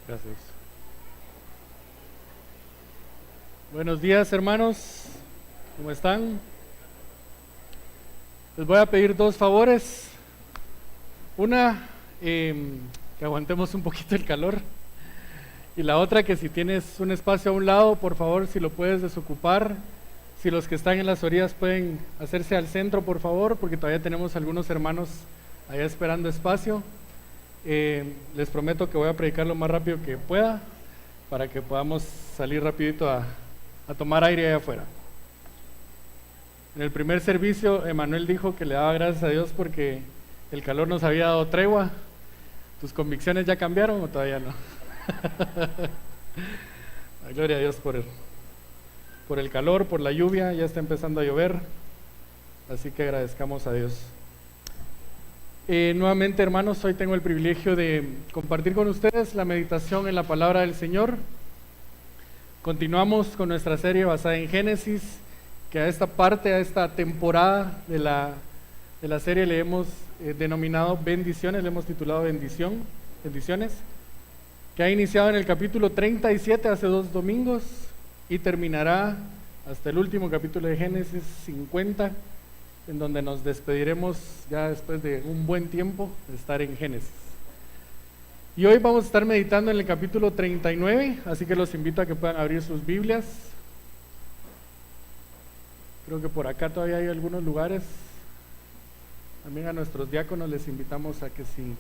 Gracias. Buenos días, hermanos. ¿Cómo están? Les voy a pedir dos favores. Una, que aguantemos un poquito el calor. Y la otra, que si tienes un espacio a un lado, por favor, si lo puedes desocupar. Si los que están en las orillas pueden hacerse al centro, por favor, porque todavía tenemos algunos hermanos allá esperando espacio. Les prometo que voy a predicar lo más rápido que pueda para que podamos salir rapidito a tomar aire allá afuera. En el primer servicio, Emanuel dijo que le daba gracias a Dios porque el calor nos había dado tregua. ¿Tus convicciones ya cambiaron o todavía no? Gloria a Dios por el calor, por la lluvia. Ya está empezando a llover, así que agradezcamos a Dios. Nuevamente, hermanos, hoy tengo el privilegio de compartir con ustedes la meditación en la palabra del Señor. Continuamos con nuestra serie basada en Génesis, que a esta temporada de la serie le hemos denominado bendiciones, le hemos titulado bendiciones, que ha iniciado en el capítulo 37 hace 2 domingos y terminará hasta el último capítulo de Génesis 50, en donde nos despediremos ya después de un buen tiempo de estar en Génesis. Y hoy vamos a estar meditando en el capítulo 39, así que los invito a que puedan abrir sus Biblias. Creo que por acá todavía hay algunos lugares. También a nuestros diáconos les invitamos a que si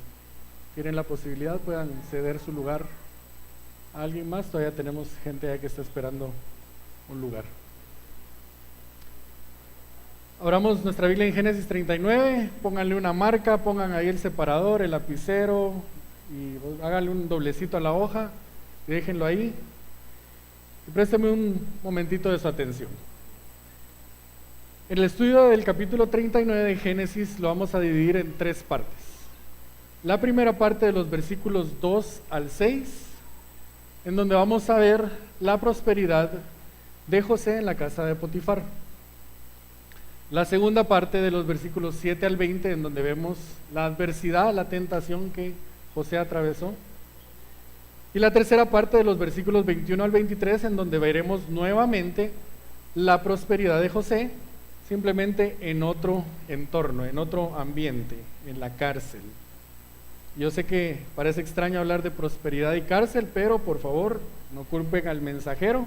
tienen la posibilidad puedan ceder su lugar a alguien más. Todavía tenemos gente allá que está esperando un lugar. Abramos nuestra Biblia en Génesis 39, pónganle una marca, pongan ahí el separador, el lapicero y háganle un doblecito a la hoja y déjenlo ahí y présteme un momentito de su atención. El estudio del capítulo 39 de Génesis lo vamos a dividir en 3 partes. La primera parte de los versículos 2 al 6, en donde vamos a ver la prosperidad de José en la casa de Potifar. La segunda parte de los versículos 7 al 20, en donde vemos la adversidad, la tentación que José atravesó. Y la tercera parte de los versículos 21 al 23, en donde veremos nuevamente la prosperidad de José, simplemente en otro entorno, en otro ambiente, en la cárcel. Yo sé que parece extraño hablar de prosperidad y cárcel, pero por favor, no culpen al mensajero,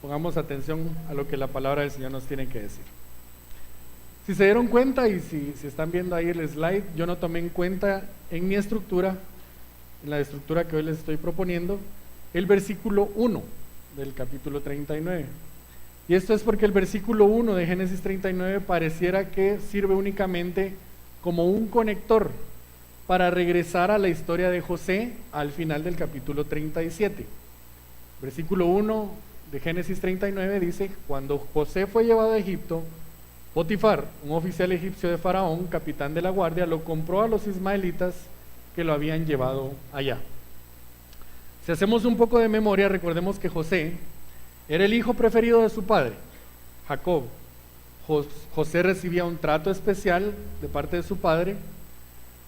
pongamos atención a lo que la palabra del Señor nos tiene que decir. Si se dieron cuenta y si están viendo ahí el slide, yo no tomé en cuenta en mi estructura, en la estructura que hoy les estoy proponiendo, el versículo 1 del capítulo 39. Y esto es porque el versículo 1 de Génesis 39 pareciera que sirve únicamente como un conector para regresar a la historia de José al final del capítulo 37. Versículo 1 de Génesis 39 dice: cuando José fue llevado a Egipto, Potifar, un oficial egipcio de Faraón, capitán de la guardia, lo compró a los ismaelitas que lo habían llevado allá. Si hacemos un poco de memoria, recordemos que José era el hijo preferido de su padre, Jacob. José recibía un trato especial de parte de su padre,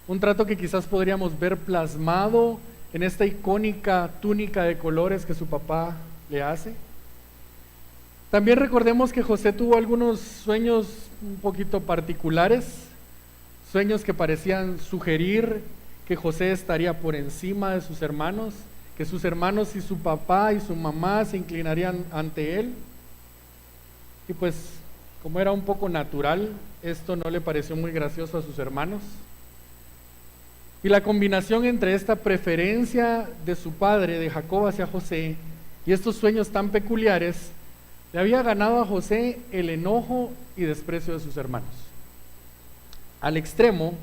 un trato que quizás podríamos ver plasmado en esta icónica túnica de colores que su papá le hace. También recordemos que José tuvo algunos sueños un poquito particulares, sueños que parecían sugerir que José estaría por encima de sus hermanos, que sus hermanos y su papá y su mamá se inclinarían ante él. Y pues, como era un poco natural, esto no le pareció muy gracioso a sus hermanos. Y la combinación entre esta preferencia de su padre, de Jacob, hacia José, y estos sueños tan peculiares, le había ganado a José el enojo y desprecio de sus hermanos, al extremo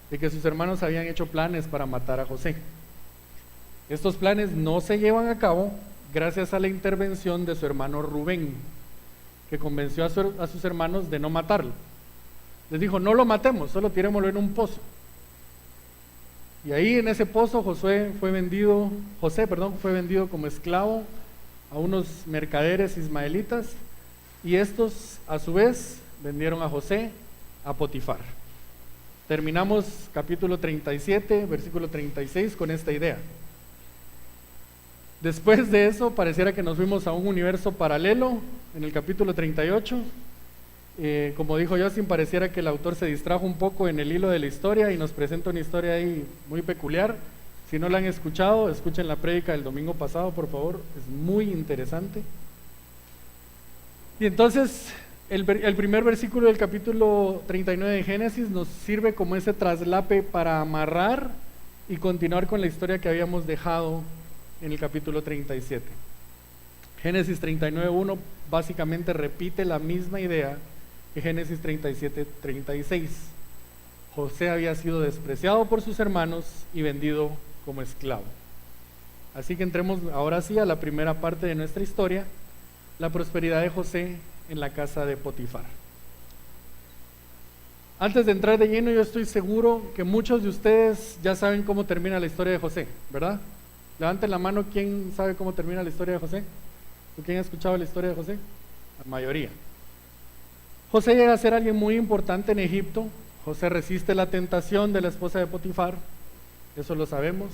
de que sus hermanos habían hecho planes para matar a José. Estos planes no se llevan a cabo gracias a la intervención de su hermano Rubén, que convenció a sus hermanos de no matarlo. Les dijo: no lo matemos, solo tirémoslo en un pozo. Y ahí en ese pozo José fue vendido como esclavo a unos mercaderes ismaelitas, y estos a su vez vendieron a José a Potifar. Terminamos capítulo 37, versículo 36 con esta idea. Después de eso, pareciera que nos fuimos a un universo paralelo en el capítulo 38. Como dijo Justin, pareciera que el autor se distrajo un poco en el hilo de la historia y nos presenta una historia ahí muy peculiar. Si no la han escuchado, escuchen la prédica del domingo pasado, por favor, es muy interesante. Y entonces, el primer versículo del capítulo 39 de Génesis nos sirve como ese traslape para amarrar y continuar con la historia que habíamos dejado en el capítulo 37. Génesis 39:1 básicamente repite la misma idea que Génesis 37:36. José había sido despreciado por sus hermanos y vendido como esclavo. Así que entremos ahora sí a la primera parte de nuestra historia, la prosperidad de José en la casa de Potifar. Antes de entrar de lleno, yo estoy seguro que muchos de ustedes ya saben cómo termina la historia de José, ¿verdad? Levanten la mano, ¿quién sabe cómo termina la historia de José? ¿Quién ha escuchado la historia de José? La mayoría. José llega a ser alguien muy importante en Egipto. José resiste la tentación de la esposa de Potifar, eso lo sabemos.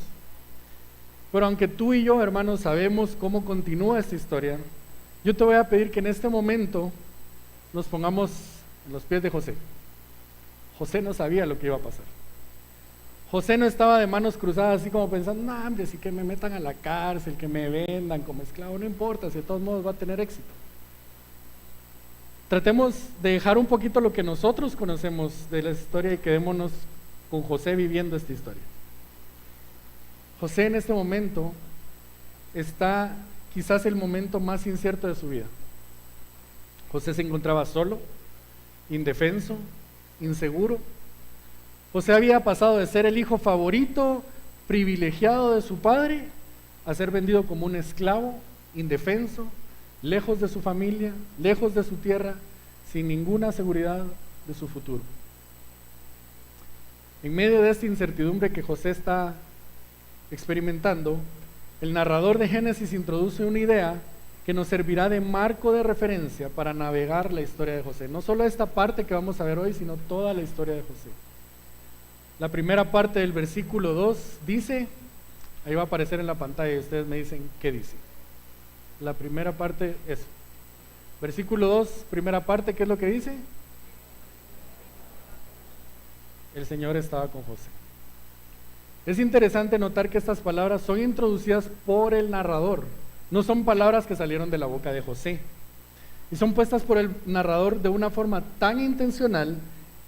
Pero aunque tú y yo, hermanos, sabemos cómo continúa esta historia, yo te voy a pedir que en este momento nos pongamos en los pies de José. José no sabía lo que iba a pasar. José no estaba de manos cruzadas así como pensando, no, hombre, si que me metan a la cárcel, que me vendan como esclavo, no importa, si de todos modos va a tener éxito. Tratemos de dejar un poquito lo que nosotros conocemos de la historia y quedémonos con José viviendo esta historia. José en este momento está quizás el momento más incierto de su vida. José se encontraba solo, indefenso, inseguro. José había pasado de ser el hijo favorito, privilegiado de su padre, a ser vendido como un esclavo, indefenso, lejos de su familia, lejos de su tierra, sin ninguna seguridad de su futuro. En medio de esta incertidumbre que José está experimentando, el narrador de Génesis introduce una idea que nos servirá de marco de referencia para navegar la historia de José. No solo esta parte que vamos a ver hoy, sino toda la historia de José. La primera parte del versículo 2 dice, ahí va a aparecer en la pantalla y ustedes me dicen qué dice. La primera parte es, versículo 2, primera parte, ¿qué es lo que dice? El Señor estaba con José. Es interesante notar que estas palabras son introducidas por el narrador, no son palabras que salieron de la boca de José, y son puestas por el narrador de una forma tan intencional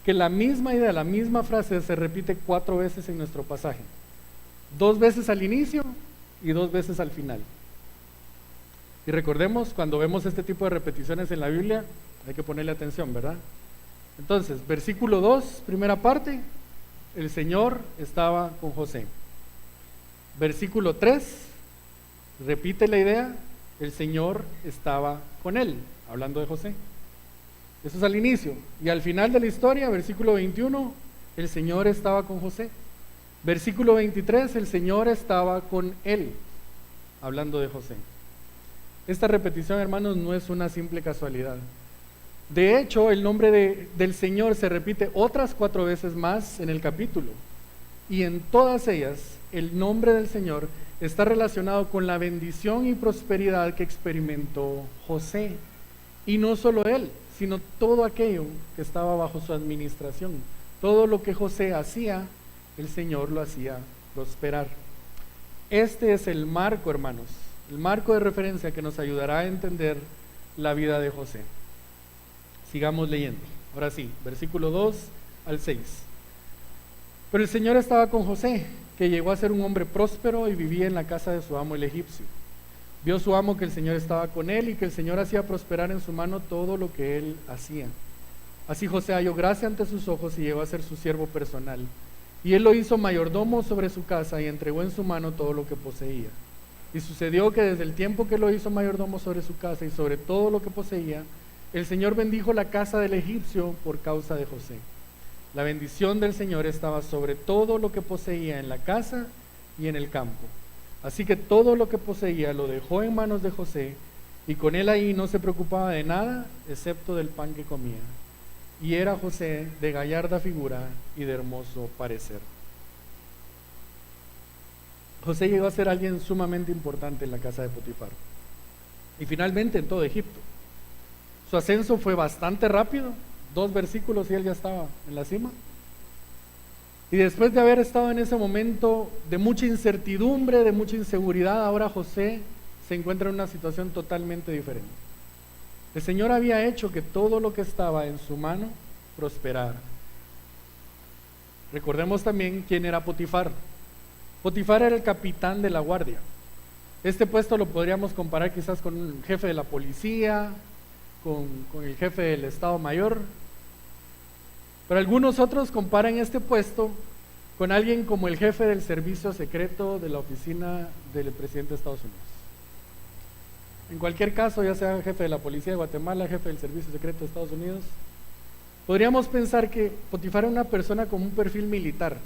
que la misma idea, la misma frase se repite 4 veces en nuestro pasaje, 2 veces al inicio y 2 veces al final. Y recordemos, cuando vemos este tipo de repeticiones en la Biblia, hay que ponerle atención, ¿verdad? Entonces, versículo 2, primera parte, el Señor estaba con José. Versículo 3, repite la idea, el Señor estaba con él, hablando de José. Eso es al inicio. Y al final de la historia, versículo 21, el Señor estaba con José. Versículo 23, el Señor estaba con él, hablando de José. Esta repetición, hermanos, no es una simple casualidad. De hecho, el nombre del Señor se repite otras 4 veces más en el capítulo. Y en todas ellas, el nombre del Señor está relacionado con la bendición y prosperidad que experimentó José. Y no solo él, sino todo aquello que estaba bajo su administración. Todo lo que José hacía, el Señor lo hacía prosperar. Este es el marco, hermanos, el marco de referencia que nos ayudará a entender la vida de José. Sigamos leyendo. Ahora sí, versículo 2 al 6. Pero el Señor estaba con José, que llegó a ser un hombre próspero y vivía en la casa de su amo el egipcio. Vio su amo que el Señor estaba con él y que el Señor hacía prosperar en su mano todo lo que él hacía. Así José halló gracia ante sus ojos y llegó a ser su siervo personal. Y él lo hizo mayordomo sobre su casa y entregó en su mano todo lo que poseía. Y sucedió que desde el tiempo que lo hizo mayordomo sobre su casa y sobre todo lo que poseía, el Señor bendijo la casa del egipcio por causa de José. La bendición del Señor estaba sobre todo lo que poseía en la casa y en el campo. Así que todo lo que poseía lo dejó en manos de José, y con él ahí no se preocupaba de nada, excepto del pan que comía. Y era José de gallarda figura y de hermoso parecer. José llegó a ser alguien sumamente importante en la casa de Potifar y finalmente en todo Egipto. Su ascenso fue bastante rápido, 2 versículos y él ya estaba en la cima. Y después de haber estado en ese momento de mucha incertidumbre, de mucha inseguridad, ahora José se encuentra en una situación totalmente diferente. El Señor había hecho que todo lo que estaba en su mano prosperara. Recordemos también quién era Potifar. Potifar era el capitán de la guardia. Este puesto lo podríamos comparar quizás con un jefe de la policía, con el jefe del Estado Mayor. Pero algunos otros comparan este puesto con alguien como el jefe del servicio secreto de la oficina del presidente de Estados Unidos. En cualquier caso, ya sea jefe de la policía de Guatemala, jefe del servicio secreto de Estados Unidos, podríamos pensar que Potifar era una persona con un perfil militar,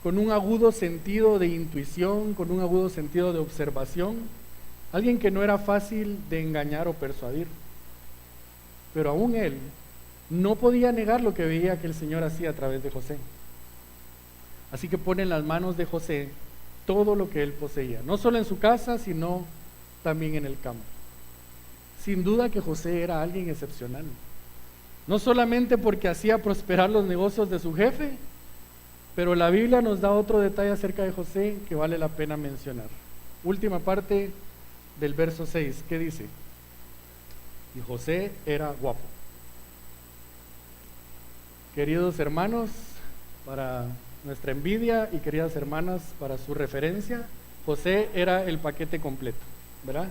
con un agudo sentido de intuición, con un agudo sentido de observación, alguien que no era fácil de engañar o persuadir. Pero aún él no podía negar lo que veía que el Señor hacía a través de José. Así que pone en las manos de José todo lo que él poseía, no solo en su casa, sino también en el campo. Sin duda que José era alguien excepcional, no solamente porque hacía prosperar los negocios de su jefe, pero la Biblia nos da otro detalle acerca de José que vale la pena mencionar. Última parte del verso 6, ¿qué dice? Y José era guapo. Queridos hermanos, para nuestra envidia y queridas hermanas, para su referencia, José era el paquete completo, ¿verdad?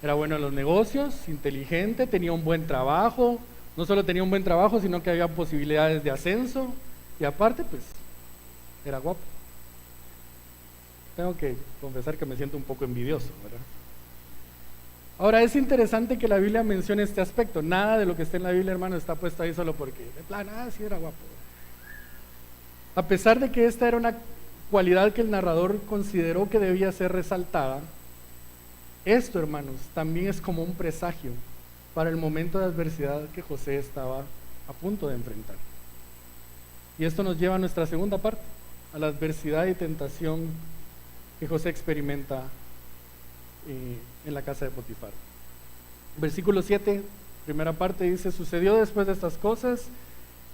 Era bueno en los negocios, inteligente, tenía un buen trabajo, no solo tenía un buen trabajo, sino que había posibilidades de ascenso y aparte, pues, era guapo. Tengo que confesar que me siento un poco envidioso, ¿verdad? Ahora, es interesante que la Biblia mencione este aspecto. Nada de lo que está en la Biblia, hermano, está puesto ahí solo porque, de plan, sí era guapo. A pesar de que esta era una cualidad que el narrador consideró que debía ser resaltada, esto, hermanos, también es como un presagio para el momento de adversidad que José estaba a punto de enfrentar. Y esto nos lleva a nuestra segunda parte, a la adversidad y tentación que José experimenta en la casa de Potifar. Versículo 7, primera parte, dice: sucedió después de estas cosas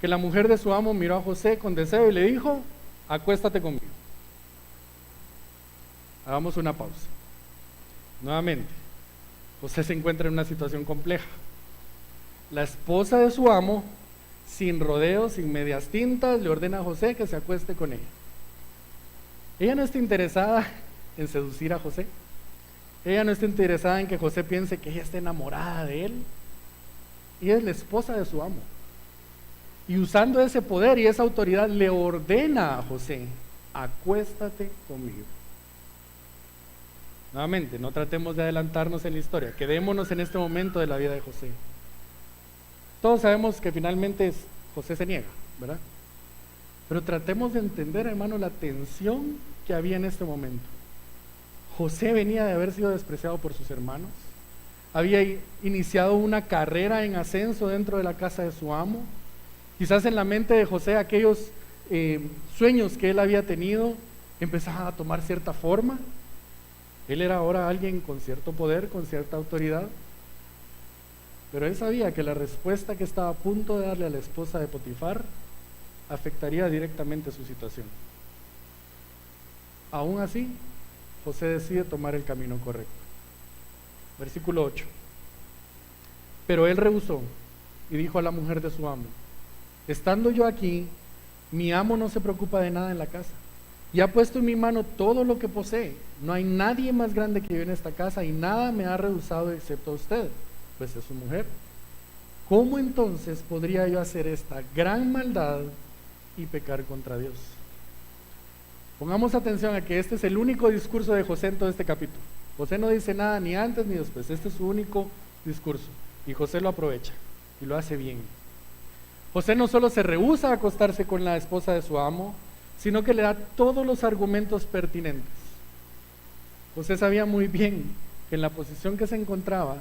que la mujer de su amo miró a José con deseo y le dijo: acuéstate conmigo. Hagamos una pausa. Nuevamente, José se encuentra en una situación compleja. La esposa de su amo, sin rodeos, sin medias tintas, le ordena a José que se acueste con ella. Ella no está interesada en seducir a José. Ella no está interesada en que José piense que ella está enamorada de él. Ella es la esposa de su amo. Y usando ese poder y esa autoridad le ordena a José: acuéstate conmigo. Nuevamente, no tratemos de adelantarnos en la historia, quedémonos en este momento de la vida de José. Todos sabemos que finalmente José se niega, ¿verdad? Pero tratemos de entender, hermano, la tensión que había en este momento. José venía de haber sido despreciado por sus hermanos, había iniciado una carrera en ascenso dentro de la casa de su amo. Quizás en la mente de José aquellos sueños que él había tenido empezaban a tomar cierta forma. Él era ahora alguien con cierto poder, con cierta autoridad, pero él sabía que la respuesta que estaba a punto de darle a la esposa de Potifar afectaría directamente su situación. Aún así, José decide tomar el camino correcto. Versículo 8. Pero él rehusó y dijo a la mujer de su amo: estando yo aquí, mi amo no se preocupa de nada en la casa, y ha puesto en mi mano todo lo que posee. No hay nadie más grande que yo en esta casa, y nada me ha rehusado excepto a usted, pues es su mujer. ¿Cómo entonces podría yo hacer esta gran maldad y pecar contra Dios? Pongamos atención a que este es el único discurso de José en todo este capítulo. José no dice nada ni antes ni después, este es su único discurso, y José lo aprovecha y lo hace bien. José no solo se rehúsa a acostarse con la esposa de su amo, sino que le da todos los argumentos pertinentes. José sabía muy bien que en la posición que se encontraba,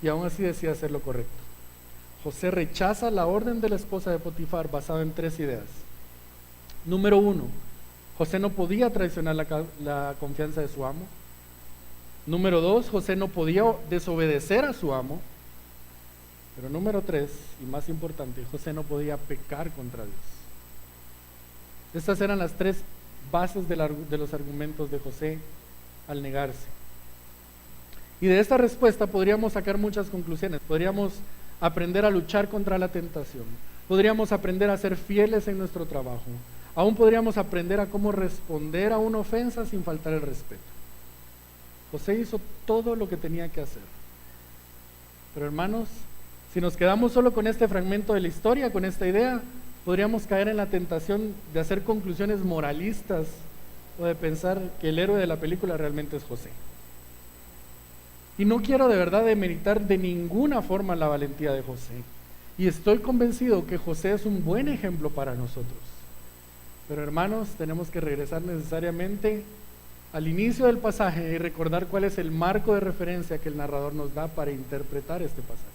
y aún así decide hacer lo correcto. José rechaza la orden de la esposa de Potifar basada en 3 ideas. Número 1, José no podía traicionar la confianza de su amo. Número 2, José no podía desobedecer a su amo. Pero número 3, y más importante, José no podía pecar contra Dios. Estas eran las 3 bases de los argumentos de José al negarse. Y de esta respuesta podríamos sacar muchas conclusiones. Podríamos aprender a luchar contra la tentación. Podríamos aprender a ser fieles en nuestro trabajo. Aún podríamos aprender a cómo responder a una ofensa sin faltar el respeto. José hizo todo lo que tenía que hacer. Pero hermanos, si nos quedamos solo con este fragmento de la historia, con esta idea, podríamos caer en la tentación de hacer conclusiones moralistas o de pensar que el héroe de la película realmente es José. Y no quiero de verdad demeritar de ninguna forma la valentía de José. Y estoy convencido que José es un buen ejemplo para nosotros. Pero hermanos, tenemos que regresar necesariamente al inicio del pasaje y recordar cuál es el marco de referencia que el narrador nos da para interpretar este pasaje.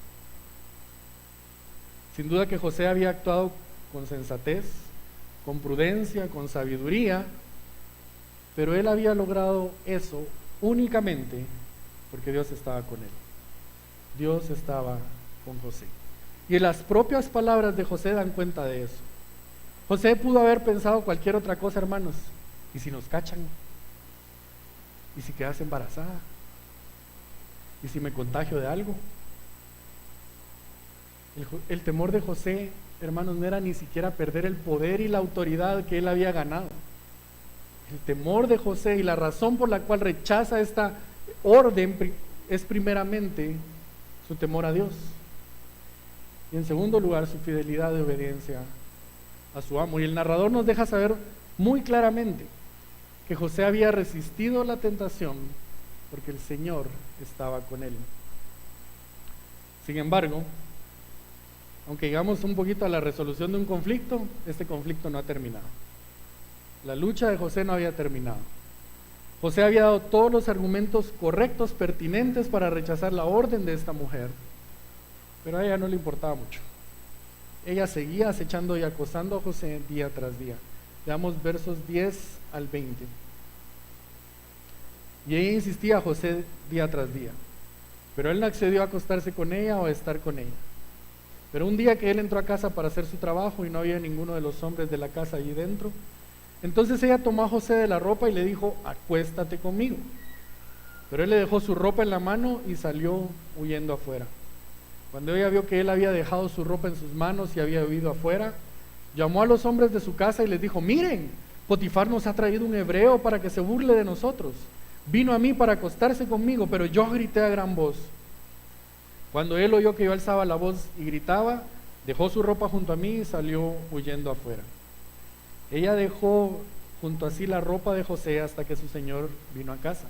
Sin duda que José había actuado con sensatez, con prudencia, con sabiduría, pero él había logrado eso únicamente porque Dios estaba con él. Dios estaba con José. Y las propias palabras de José dan cuenta de eso. José pudo haber pensado cualquier otra cosa, hermanos. ¿Y si nos cachan? ¿Y si quedas embarazada? ¿Y si me contagio de algo? El temor de José, hermanos, no era ni siquiera perder el poder y la autoridad que él había ganado. El temor de José y la razón por la cual rechaza esta orden es primeramente su temor a Dios. Y en segundo lugar, su fidelidad de obediencia a su amo. Y el narrador nos deja saber muy claramente que José había resistido la tentación porque el Señor estaba con él. Sin embargo, aunque llegamos un poquito a la resolución de un conflicto, este conflicto no ha terminado. La lucha de José no había terminado. José había dado todos los argumentos correctos, pertinentes para rechazar la orden de esta mujer, pero a ella no le importaba mucho. Ella seguía acechando y acosando a José día tras día. Veamos versos 10 al 20. Y ella insistía a José día tras día, pero él no accedió a acostarse con ella o a estar con ella. Pero un día que él entró a casa para hacer su trabajo y no había ninguno de los hombres de la casa allí dentro, entonces ella tomó a José de la ropa y le dijo: acuéstate conmigo. Pero él le dejó su ropa en la mano y salió huyendo afuera. Cuando ella vio que él había dejado su ropa en sus manos y había huido afuera, llamó a los hombres de su casa y les dijo: miren, Potifar nos ha traído un hebreo para que se burle de nosotros. Vino a mí para acostarse conmigo, pero yo grité a gran voz. Cuando él oyó que yo alzaba la voz y gritaba, dejó su ropa junto a mí y salió huyendo afuera. Ella dejó junto a sí la ropa de José hasta que su señor vino a casa.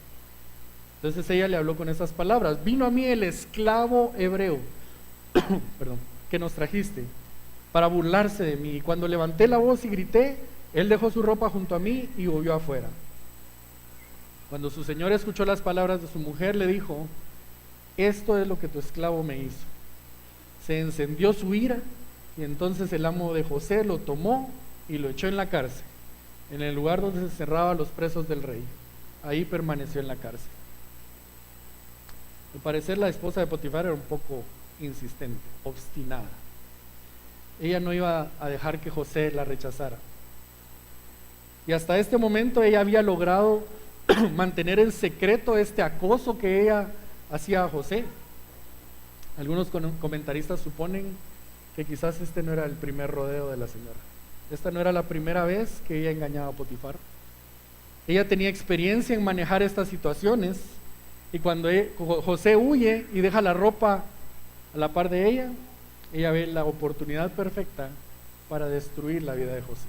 Entonces ella le habló con esas palabras: vino a mí el esclavo hebreo perdón, que nos trajiste para burlarse de mí. Y cuando levanté la voz y grité, él dejó su ropa junto a mí y huyó afuera. Cuando su señor escuchó las palabras de su mujer, le dijo: esto es lo que tu esclavo me hizo. Se encendió su ira y entonces el amo de José lo tomó y lo echó en la cárcel, en el lugar donde se encerraban los presos del rey. Ahí permaneció en la cárcel. Al parecer la esposa de Potifar era un poco insistente, obstinada. Ella no iba a dejar que José la rechazara. Y hasta este momento ella había logrado mantener en secreto este acoso que ella hacía a José. Algunos comentaristas suponen que quizás este no era el primer rodeo de la señora. Esta no era la primera vez que ella engañaba a Potifar. Ella tenía experiencia en manejar estas situaciones, y cuando José huye y deja la ropa a la par de ella ve la oportunidad perfecta para destruir la vida de José.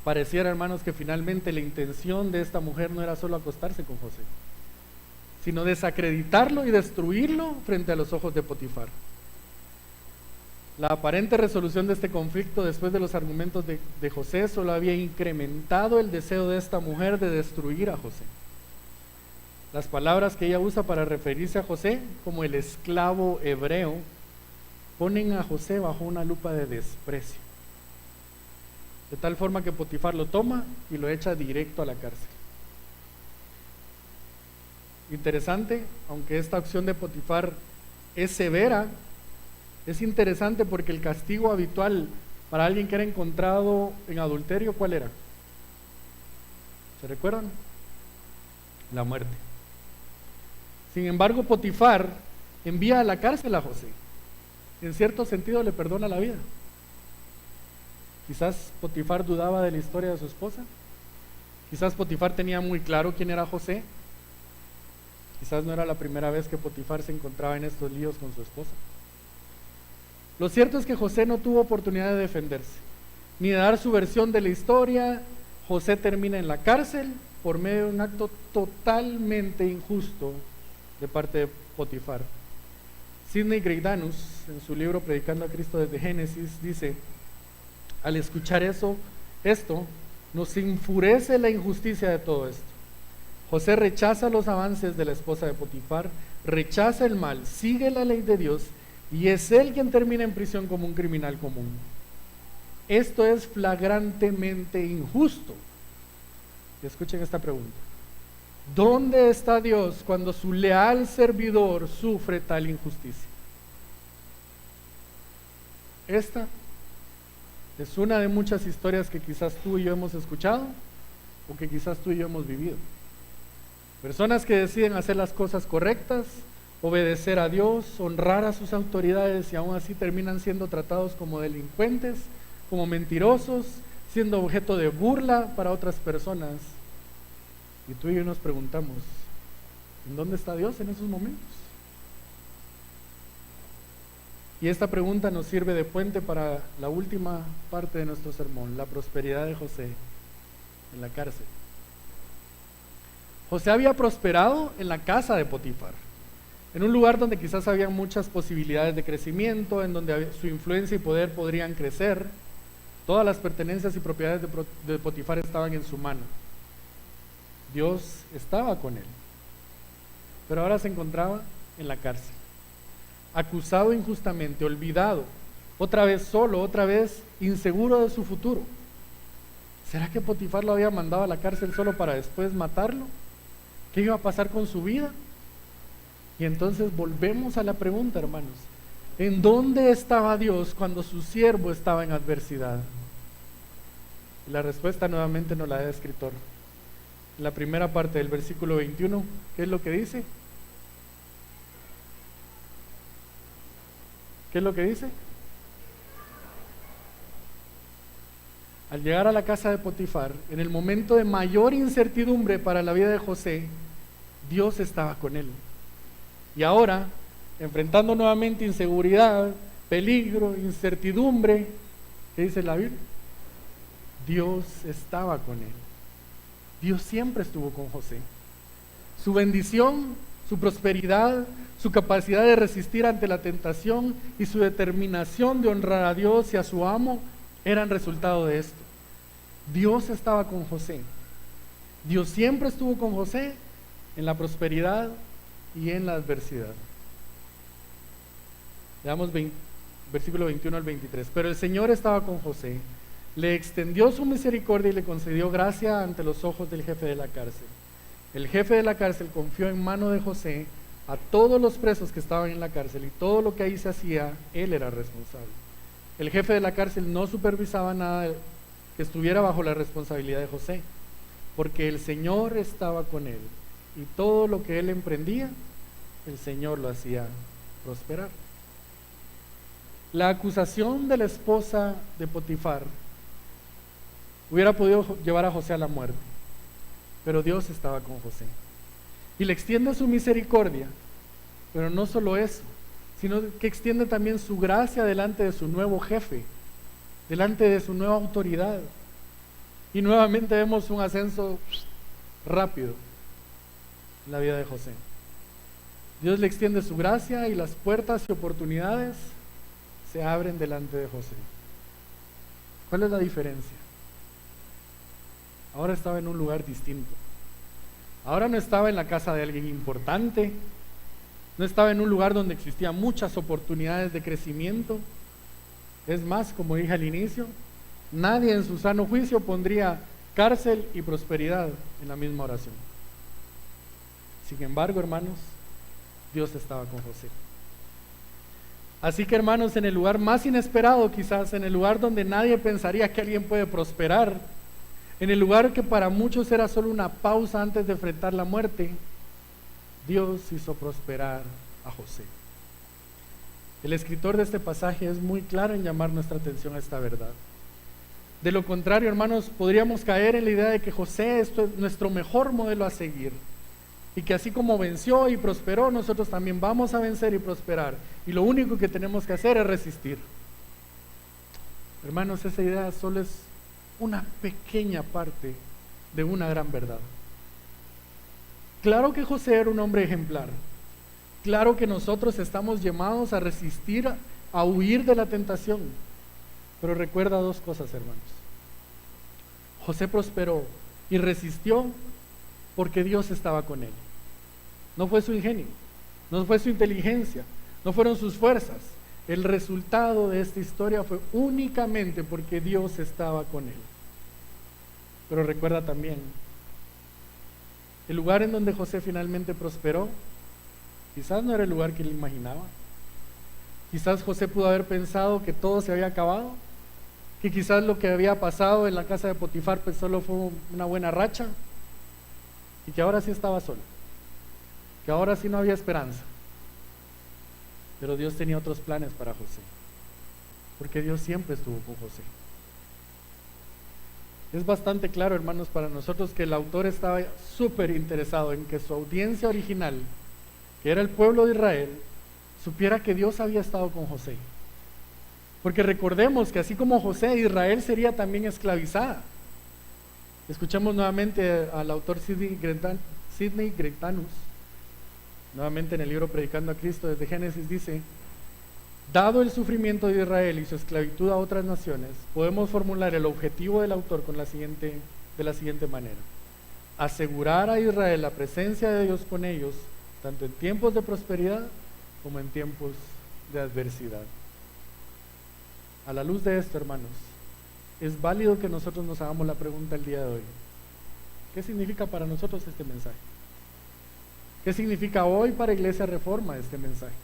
Pareciera, hermanos, que finalmente la intención de esta mujer no era solo acostarse con José, sino desacreditarlo y destruirlo frente a los ojos de Potifar. La aparente resolución de este conflicto después de los argumentos de José solo había incrementado el deseo de esta mujer de destruir a José. Las palabras que ella usa para referirse a José como el esclavo hebreo ponen a José bajo una lupa de desprecio. de tal forma que Potifar lo toma y lo echa directo a la cárcel. Interesante, aunque esta acción de Potifar es severa, es interesante porque el castigo habitual para alguien que era encontrado en adulterio, ¿cuál era? ¿Se recuerdan? La muerte. Sin embargo, Potifar envía a la cárcel a José. En cierto sentido le perdona la vida. Quizás Potifar dudaba de la historia de su esposa. Quizás Potifar tenía muy claro quién era José. Quizás no era la primera vez que Potifar se encontraba en estos líos con su esposa. Lo cierto es que José no tuvo oportunidad de defenderse, ni de dar su versión de la historia. José termina en la cárcel por medio de un acto totalmente injusto de parte de Potifar. Sidney Greidanus, en su libro Predicando a Cristo desde Génesis, dice: al escuchar esto, nos enfurece la injusticia de todo esto. José rechaza los avances de la esposa de Potifar, rechaza el mal, sigue la ley de Dios, y es él quien termina en prisión como un criminal común. Esto es flagrantemente injusto. Y escuchen esta pregunta: ¿dónde está Dios cuando su leal servidor sufre tal injusticia? Esta es una de muchas historias que quizás tú y yo hemos escuchado, o que quizás tú y yo hemos vivido. Personas que deciden hacer las cosas correctas, obedecer a Dios, honrar a sus autoridades, y aún así terminan siendo tratados como delincuentes, como mentirosos, siendo objeto de burla para otras personas. Y tú y yo nos preguntamos: ¿en dónde está Dios en esos momentos? Y esta pregunta nos sirve de puente para la última parte de nuestro sermón: la prosperidad de José en la cárcel. José había prosperado en la casa de Potifar, en un lugar donde quizás había muchas posibilidades de crecimiento, en donde su influencia y poder podrían crecer. Todas las pertenencias y propiedades de Potifar estaban en su mano. Dios estaba con él, pero ahora se encontraba en la cárcel, acusado injustamente, olvidado, otra vez solo, otra vez inseguro de su futuro. ¿Será que Potifar lo había mandado a la cárcel solo para después matarlo? ¿Qué iba a pasar con su vida? Y entonces volvemos a la pregunta, hermanos: ¿en dónde estaba Dios cuando su siervo estaba en adversidad? Y la respuesta nuevamente nos la da el escritor. En la primera parte del versículo 21, ¿qué es lo que dice? ¿Qué es lo que dice? Al llegar a la casa de Potifar, en el momento de mayor incertidumbre para la vida de José, Dios estaba con él. Y ahora, enfrentando nuevamente inseguridad, peligro, incertidumbre, ¿qué dice la Biblia? Dios estaba con él. Dios siempre estuvo con José. Su bendición, su prosperidad, su capacidad de resistir ante la tentación y su determinación de honrar a Dios y a su amo eran resultado de esto. Dios estaba con José. Dios siempre estuvo con José en la prosperidad y en la adversidad. Leamos versículo 21 al 23. Pero el Señor estaba con José, le extendió su misericordia y le concedió gracia ante los ojos del jefe de la cárcel. El jefe de la cárcel confió en mano de José a todos los presos que estaban en la cárcel, y todo lo que ahí se hacía, él era responsable. El jefe de la cárcel no supervisaba nada que estuviera bajo la responsabilidad de José, porque el Señor estaba con él, y todo lo que él emprendía, el Señor lo hacía prosperar. La acusación de la esposa de Potifar hubiera podido llevar a José a la muerte, pero Dios estaba con José y le extiende su misericordia. Pero no solo eso, sino que extiende también su gracia delante de su nuevo jefe, delante de su nueva autoridad. Y nuevamente vemos un ascenso rápido en la vida de José. Dios le extiende su gracia y las puertas y oportunidades se abren delante de José. ¿Cuál es la diferencia? Ahora estaba en un lugar distinto. Ahora no estaba en la casa de alguien importante, no estaba en un lugar donde existían muchas oportunidades de crecimiento. Es más, como dije al inicio, Nadie en su sano juicio pondría cárcel y prosperidad en la misma oración. Sin embargo, hermanos, Dios estaba con José. Así que, hermanos, en el lugar más inesperado, quizás en el lugar donde nadie pensaría que alguien puede prosperar, en el lugar que para muchos era solo una pausa antes de enfrentar la muerte, Dios hizo prosperar a José. El escritor de este pasaje es muy claro en llamar nuestra atención a esta verdad. De lo contrario, hermanos, podríamos caer en la idea de que José es nuestro mejor modelo a seguir, y que así como venció y prosperó, nosotros también vamos a vencer y prosperar, y lo único que tenemos que hacer es resistir. Hermanos, esa idea solo es una pequeña parte de una gran verdad. Claro que José era un hombre ejemplar. Claro que nosotros estamos llamados a resistir, a huir de la tentación. Pero recuerda dos cosas, hermanos. José prosperó y resistió porque Dios estaba con él. No fue su ingenio, no fue su inteligencia, no fueron sus fuerzas. El resultado de esta historia fue únicamente porque Dios estaba con él. Pero recuerda también, el lugar en donde José finalmente prosperó, quizás no era el lugar que él imaginaba. Quizás José pudo haber pensado que todo se había acabado, que quizás lo que había pasado en la casa de Potifar pues solo fue una buena racha, y que ahora sí estaba solo, que ahora sí no había esperanza. Pero Dios tenía otros planes para José, porque Dios siempre estuvo con José. Es bastante claro, hermanos, para nosotros que el autor estaba súper interesado en que su audiencia original, que era el pueblo de Israel, supiera que Dios había estado con José. Porque recordemos que así como José, Israel sería también esclavizada. Escuchemos nuevamente al autor Sidney Greitanus, nuevamente en el libro Predicando a Cristo desde Génesis, dice: dado el sufrimiento de Israel y su esclavitud a otras naciones, podemos formular el objetivo del autor de la siguiente manera: asegurar a Israel la presencia de Dios con ellos, tanto en tiempos de prosperidad como en tiempos de adversidad. A la luz de esto, hermanos, es válido que nosotros nos hagamos la pregunta el día de hoy: ¿qué significa para nosotros este mensaje? ¿Qué significa hoy para Iglesia Reforma este mensaje?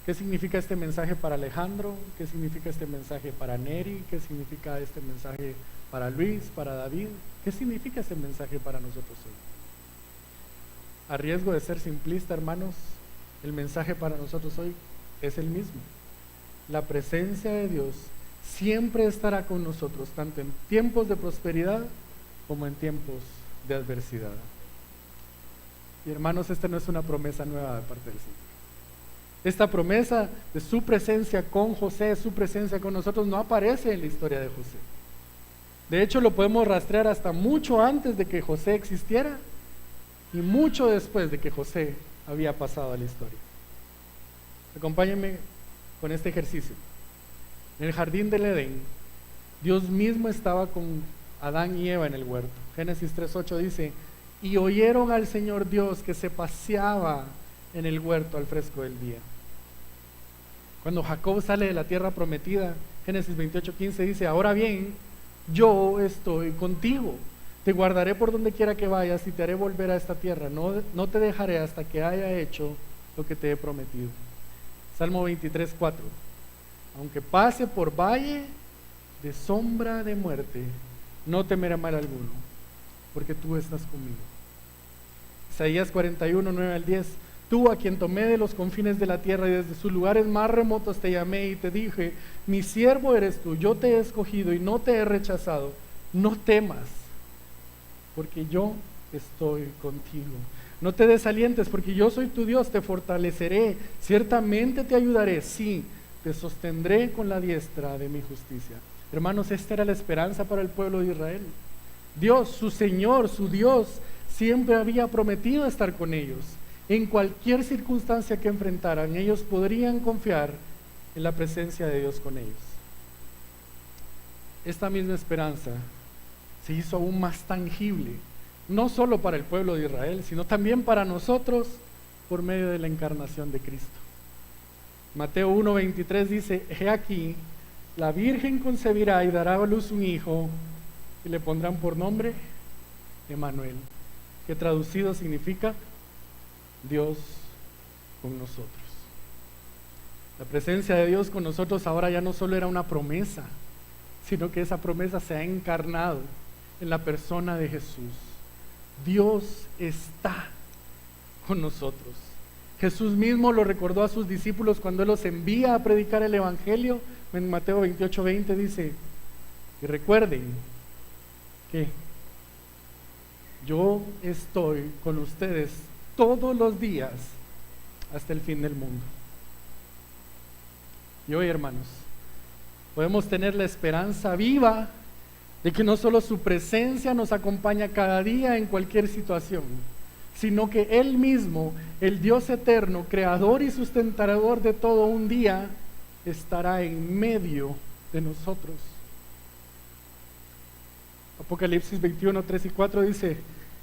¿Qué significa este mensaje para Alejandro? ¿Qué significa este mensaje para Neri? ¿Qué significa este mensaje para Luis, para David? ¿Qué significa este mensaje para nosotros hoy? A riesgo de ser simplista, hermanos, el mensaje para nosotros hoy es el mismo. La presencia de Dios siempre estará con nosotros, tanto en tiempos de prosperidad como en tiempos de adversidad. Y hermanos, esta no es una promesa nueva de parte del Señor. Esta promesa de su presencia con José, su presencia con nosotros, no aparece en la historia de José. De hecho, lo podemos rastrear hasta mucho antes de que José existiera y mucho después de que José había pasado a la historia. Acompáñenme con este ejercicio. En el jardín del Edén, Dios mismo estaba con Adán y Eva en el huerto. Génesis 3:8 dice: y oyeron al Señor Dios que se paseaba en el huerto al fresco del día. Cuando Jacob sale de la tierra prometida, Génesis 28:15 dice: ahora bien, yo estoy contigo, te guardaré por donde quiera que vayas y te haré volver a esta tierra, no te dejaré hasta que haya hecho lo que te he prometido. Salmo 23:4: aunque pase por valle de sombra de muerte, no temeré mal alguno, porque tú estás conmigo. Isaías 41:9-10: tú, a quien tomé de los confines de la tierra y desde sus lugares más remotos te llamé y te dije: mi siervo eres tú, yo te he escogido y no te he rechazado. No temas, porque yo estoy contigo. No te desalientes, porque yo soy tu Dios, te fortaleceré, ciertamente te ayudaré, sí, te sostendré con la diestra de mi justicia. Hermanos, esta era la esperanza para el pueblo de Israel. Dios, su Señor, su Dios, siempre había prometido estar con ellos. En cualquier circunstancia que enfrentaran, ellos podrían confiar en la presencia de Dios con ellos. Esta misma esperanza se hizo aún más tangible, no solo para el pueblo de Israel, sino también para nosotros por medio de la encarnación de Cristo. Mateo 1:23 dice: he aquí, la Virgen concebirá y dará a luz un hijo y le pondrán por nombre Emmanuel, que traducido significa Dios con nosotros. La presencia de Dios con nosotros ahora ya no solo era una promesa, sino que esa promesa se ha encarnado en la persona de Jesús. Dios está con nosotros. Jesús mismo lo recordó a sus discípulos cuando Él los envía a predicar el Evangelio. En Mateo 28:20 dice, y recuerden que yo estoy con ustedes todos los días hasta el fin del mundo. Y hoy, hermanos, podemos tener la esperanza viva de que no solo su presencia nos acompaña cada día en cualquier situación, sino que Él mismo, el Dios eterno, creador y sustentador de todo, un día estará en medio de nosotros. Apocalipsis 21:3 y 4 dice,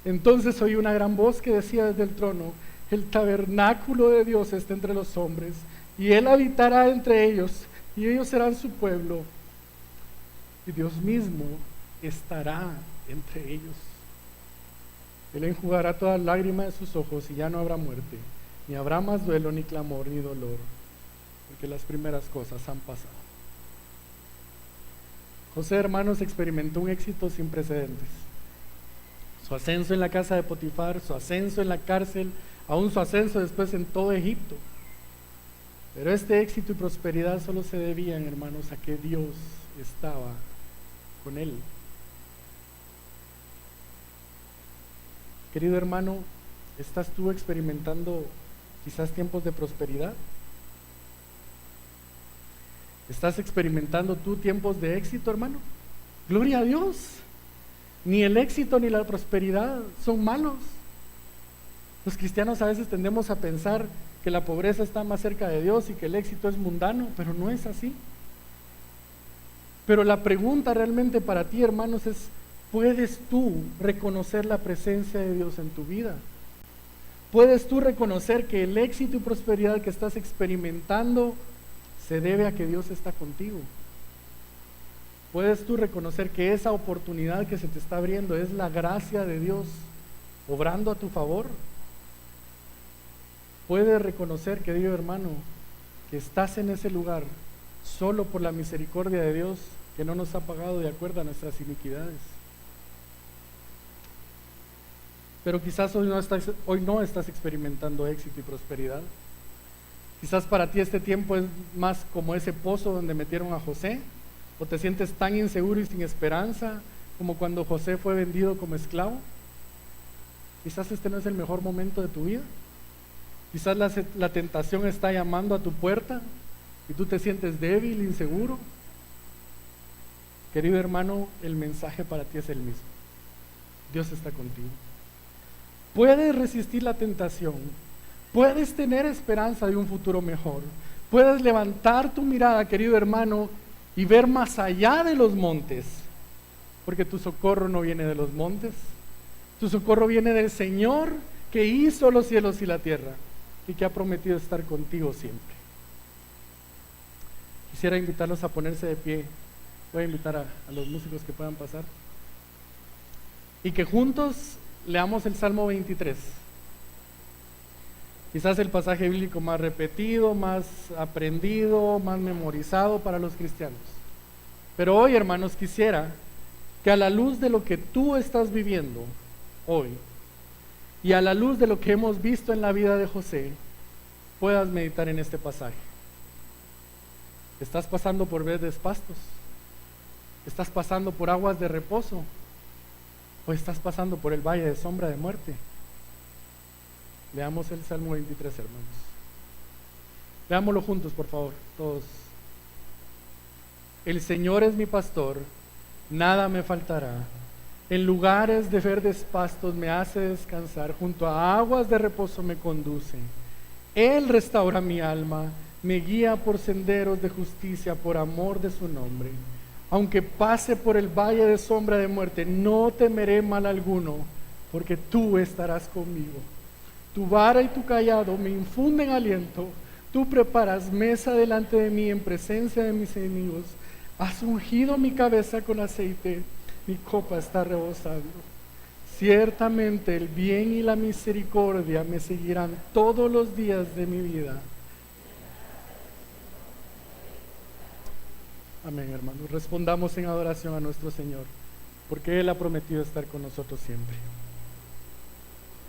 entonces oí una gran voz que decía desde el trono, el tabernáculo de Dios está entre los hombres, y Él habitará entre ellos, y ellos serán su pueblo, y Dios mismo estará entre ellos. Él enjugará toda lágrima de sus ojos, y ya no habrá muerte, ni habrá más duelo, ni clamor, ni dolor, porque las primeras cosas han pasado. José, hermanos, experimentó un éxito sin precedentes. Su ascenso en la casa de Potifar, su ascenso en la cárcel, aún su ascenso después en todo Egipto. Pero este éxito y prosperidad solo se debían, hermanos, a que Dios estaba con él. Querido hermano, ¿estás tú experimentando quizás tiempos de prosperidad? ¿Estás experimentando tú tiempos de éxito, hermano? Gloria a Dios. Ni el éxito ni la prosperidad son malos. Los cristianos a veces tendemos a pensar que la pobreza está más cerca de Dios y que el éxito es mundano, pero no es así. Pero la pregunta realmente para ti, hermanos, es: ¿puedes tú reconocer la presencia de Dios en tu vida? ¿Puedes tú reconocer que el éxito y prosperidad que estás experimentando se debe a que Dios está contigo? ¿Puedes tú reconocer que esa oportunidad que se te está abriendo es la gracia de Dios obrando a tu favor? ¿Puedes reconocer, querido hermano, que estás en ese lugar solo por la misericordia de Dios, que no nos ha pagado de acuerdo a nuestras iniquidades? Pero quizás hoy no estás experimentando éxito y prosperidad. Quizás para ti este tiempo es más como ese pozo donde metieron a José, o te sientes tan inseguro y sin esperanza como cuando José fue vendido como esclavo. Quizás este no es el mejor momento de tu vida. Quizás la tentación está llamando a tu puerta y tú te sientes débil, inseguro. Querido hermano, el mensaje para ti es el mismo. Dios está contigo. Puedes resistir la tentación. Puedes tener esperanza de un futuro mejor. Puedes levantar tu mirada, querido hermano, y ver más allá de los montes, porque tu socorro no viene de los montes. Tu socorro viene del Señor, que hizo los cielos y la tierra y que ha prometido estar contigo siempre. Quisiera invitarlos a ponerse de pie. Voy a invitar a los músicos que puedan pasar y que juntos leamos el Salmo 23. Quizás el pasaje bíblico más repetido, más aprendido, más memorizado para los cristianos. Pero hoy, hermanos, quisiera que a la luz de lo que tú estás viviendo hoy y a la luz de lo que hemos visto en la vida de José, puedas meditar en este pasaje. ¿Estás pasando por verdes pastos? ¿Estás pasando por aguas de reposo? ¿O estás pasando por el valle de sombra de muerte? Leamos el Salmo 23, hermanos. Leámoslo juntos, por favor, todos. El Señor es mi pastor, nada me faltará. En lugares de verdes pastos me hace descansar, junto a aguas de reposo me conduce. Él restaura mi alma, me guía por senderos de justicia por amor de su nombre. Aunque pase por el valle de sombra de muerte, no temeré mal alguno, porque tú estarás conmigo. Tu vara y tu cayado me infunden aliento. Tú preparas mesa delante de mí en presencia de mis enemigos. Has ungido mi cabeza con aceite, mi copa está rebosando. Ciertamente el bien y la misericordia me seguirán todos los días de mi vida. Amén, hermanos. Respondamos en adoración a nuestro Señor, porque Él ha prometido estar con nosotros siempre.